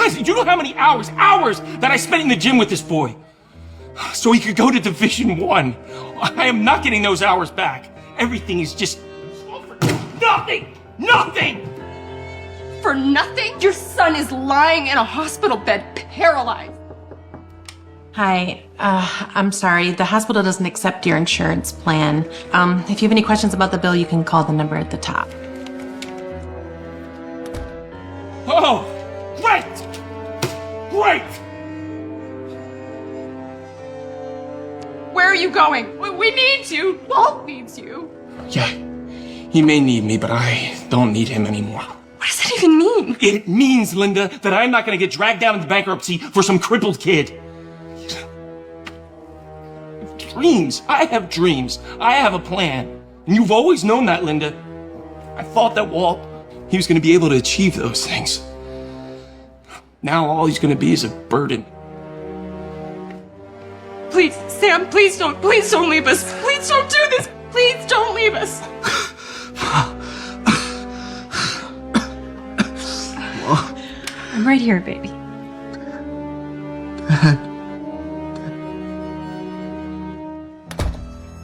Guys, do you know how many hours that I spent in the gym with this boy? So he could go to Division 1. I am not getting those hours back. Everything is just nothing! Nothing! For nothing? Your son is lying in a hospital bed, paralyzed. Hi, I'm sorry. The hospital doesn't accept your insurance plan. If you have any questions about the bill, you can call the number at the top. Oh, great! Great! Where are you going? We need you. Walt needs you. Yeah, he may need me, but I don't need him anymore. What does that even mean? It means, Linda, that I'm not gonna get dragged down into bankruptcy for some crippled kid. Dreams. I have dreams. I have a plan. And you've always known that, Linda. I thought that Walt, he was gonna be able to achieve those things. Now all he's gonna be is a burden. Please, Sam, please don't leave us. Please don't do this. Please don't leave us. I'm right here, baby.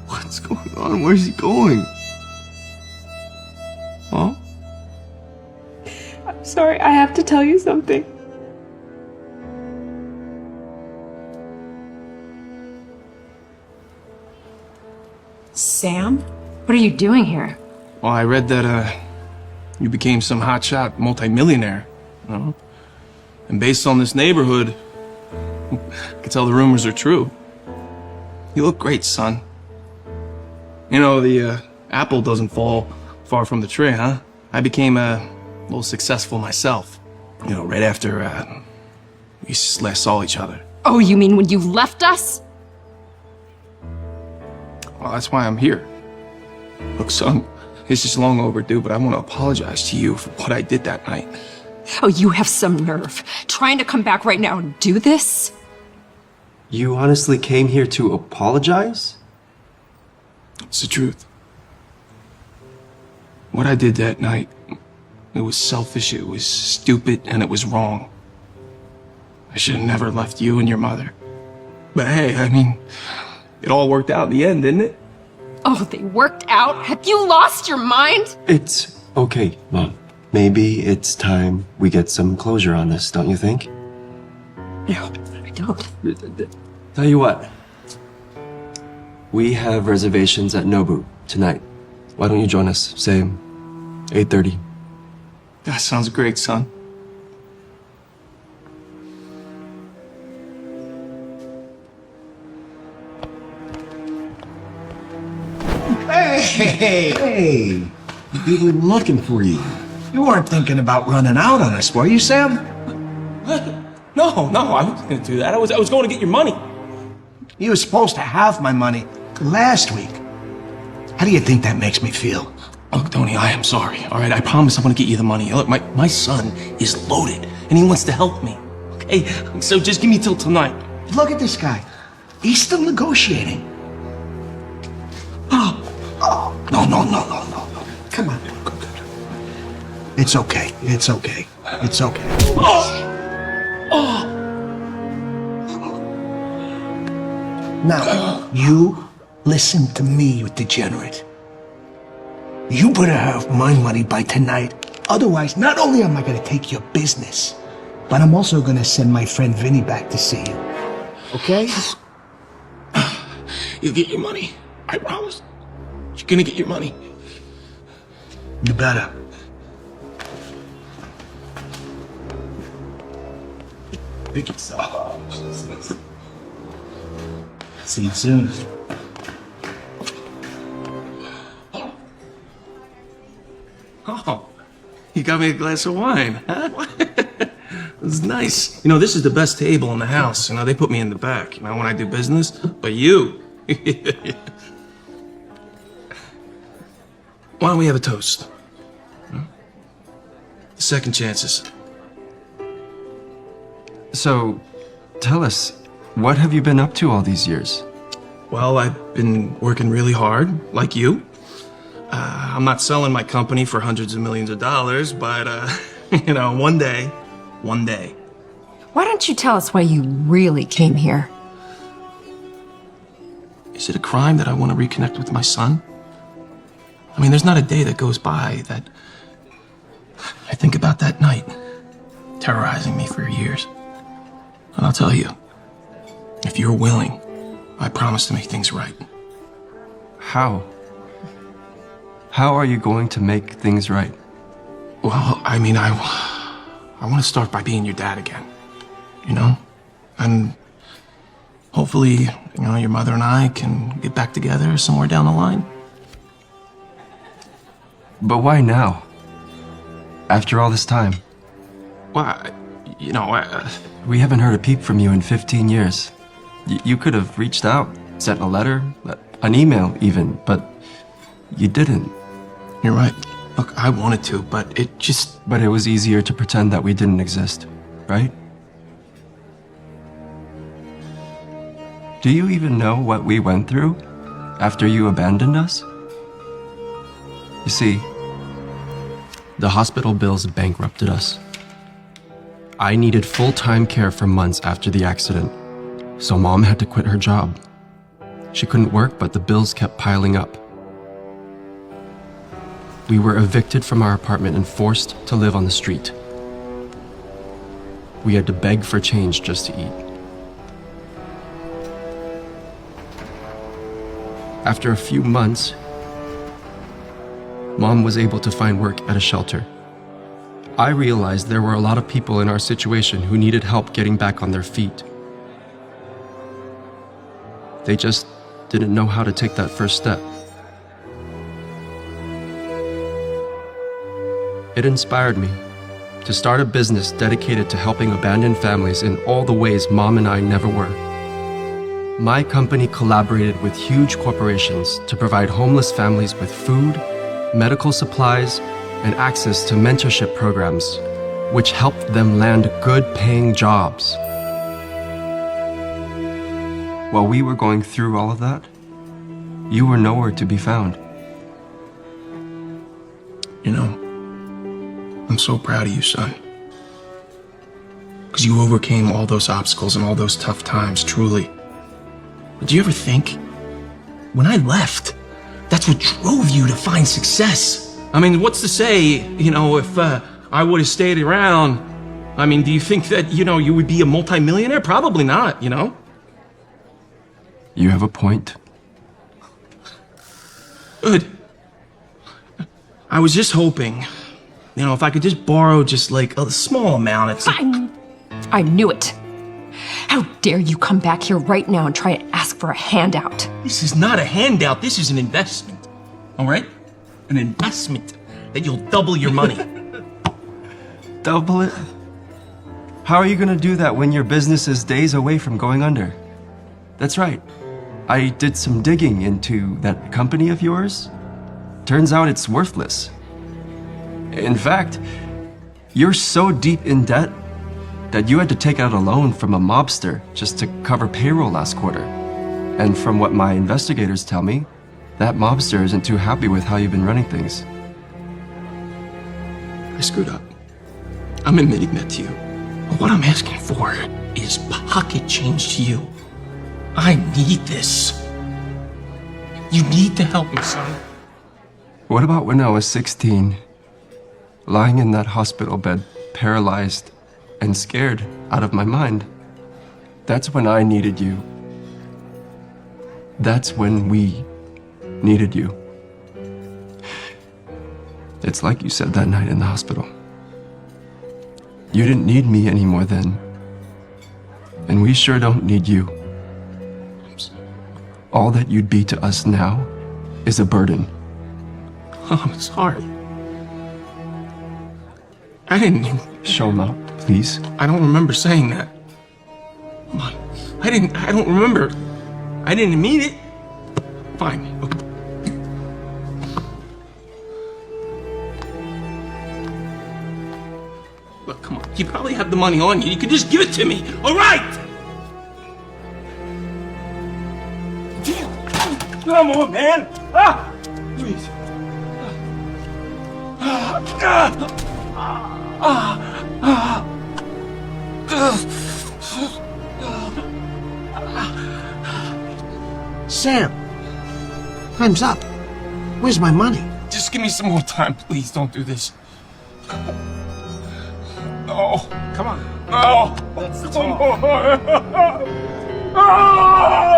What's going on? Where's he going? Huh? I'm sorry, I have to tell you something. Sam? What are you doing here? Well, I read that, you became some hotshot multimillionaire, you know? And based on this neighborhood, I can tell the rumors are true. You look great, son. You know, the, apple doesn't fall far from the tree, huh? I became, a little successful myself. You know, right after, we last saw each other. Oh, you mean when you left us? Well, that's why I'm here. Look, son, it's just long overdue, but I want to apologize to you for what I did that night. Oh, you have some nerve. Trying to come back right now and do this? You honestly came here to apologize? It's the truth. What I did that night, it was selfish, it was stupid, and it was wrong. I should have never left you and your mother. But hey, I mean, it all worked out in the end, didn't it? Oh, they worked out? Have you lost your mind? It's okay, Mom. Maybe it's time we get some closure on this, don't you think? No, I don't. Tell you what. We have reservations at Nobu tonight. Why don't you join us, say 8:30? That sounds great, son. Hey! We've been looking for you. You weren't thinking about running out on us, were you, Sam? What? No, I wasn't gonna do that. I was going to get your money. You were supposed to have my money last week. How do you think that makes me feel? Look, Tony, I am sorry, all right? I promise I'm gonna get you the money. Look, my son is loaded, and he wants to help me, okay? So just give me till tonight. Look at this guy. He's still negotiating. No. Come on. It's okay. Now, you listen to me, you degenerate. You better have my money by tonight. Otherwise, not only am I gonna take your business, but I'm also gonna send my friend Vinny back to see you. Okay? You'll get your money. I promise. You're gonna get your money. You better. Pick yourself up. See you soon. Oh, you got me a glass of wine, huh? It's nice. You know, this is the best table in the house. You know, they put me in the back, you know, when I do business. But you. Why don't we have a toast? Second chances. So, tell us, what have you been up to all these years? Well, I've been working really hard, like you. I'm not selling my company for hundreds of millions of dollars, but, you know, one day, Why don't you tell us why you really came here? Is it a crime that I want to reconnect with my son? I mean, there's not a day that goes by that I think about that night, terrorizing me for years. And I'll tell you, if you're willing, I promise to make things right. How? How are you going to make things right? Well, I mean, I want to start by being your dad again, you know? And hopefully, your mother and I can get back together somewhere down the line. But why now? After all this time? Well, We haven't heard a peep from you in 15 years. You could have reached out, sent a letter, an email even, but you didn't. You're right. Look, I wanted to, but it just... But it was easier to pretend that we didn't exist, right? Do you even know what we went through after you abandoned us? You see, the hospital bills bankrupted us. I needed full-time care for months after the accident, so Mom had to quit her job. She couldn't work, but the bills kept piling up. We were evicted from our apartment and forced to live on the street. We had to beg for change just to eat. After a few months, Mom was able to find work at a shelter. I realized there were a lot of people in our situation who needed help getting back on their feet. They just didn't know how to take that first step. It inspired me to start a business dedicated to helping abandoned families in all the ways Mom and I never were. My company collaborated with huge corporations to provide homeless families with food, medical supplies, and access to mentorship programs, which helped them land good-paying jobs. While we were going through all of that, you were nowhere to be found. I'm so proud of you, son. Because you overcame all those obstacles and all those tough times, truly. But do you ever think, when I left, that's what drove you to find success? I mean, what's to say, if I would have stayed around, I mean, do you think that, you would be a multimillionaire? Probably not, You have a point. Good. I was just hoping, if I could just borrow just like a small amount. It's I knew it. How dare you come back here right now and try and ask for a handout? This is not a handout. This is an investment. All right? An investment that you'll double your money. Double it? How are you gonna do that when your business is days away from going under? That's right. I did some digging into that company of yours. Turns out it's worthless. In fact, you're so deep in debt that you had to take out a loan from a mobster just to cover payroll last quarter. And from what my investigators tell me, that mobster isn't too happy with how you've been running things. I screwed up. I'm admitting that to you. But what I'm asking for is pocket change to you. I need this. You need to help me, son. What about when I was 16, lying in that hospital bed, paralyzed and scared out of my mind? That's when I needed you. That's when we needed you. It's like you said that night in the hospital. You didn't need me anymore then. And we sure don't need you. All that you'd be to us now is a burden. Oh, I'm sorry. I didn't... Shoma, please. I don't remember saying that. Come on. I don't remember. I didn't mean it. Fine. Okay. Look, come on. You probably have the money on you. You could just give it to me. All right! Come on, man. Please. Sam, time's up. Where's my money? Just give me some more time, please. Don't do this. No. Come on. No. Let's Come talk. on. Ah!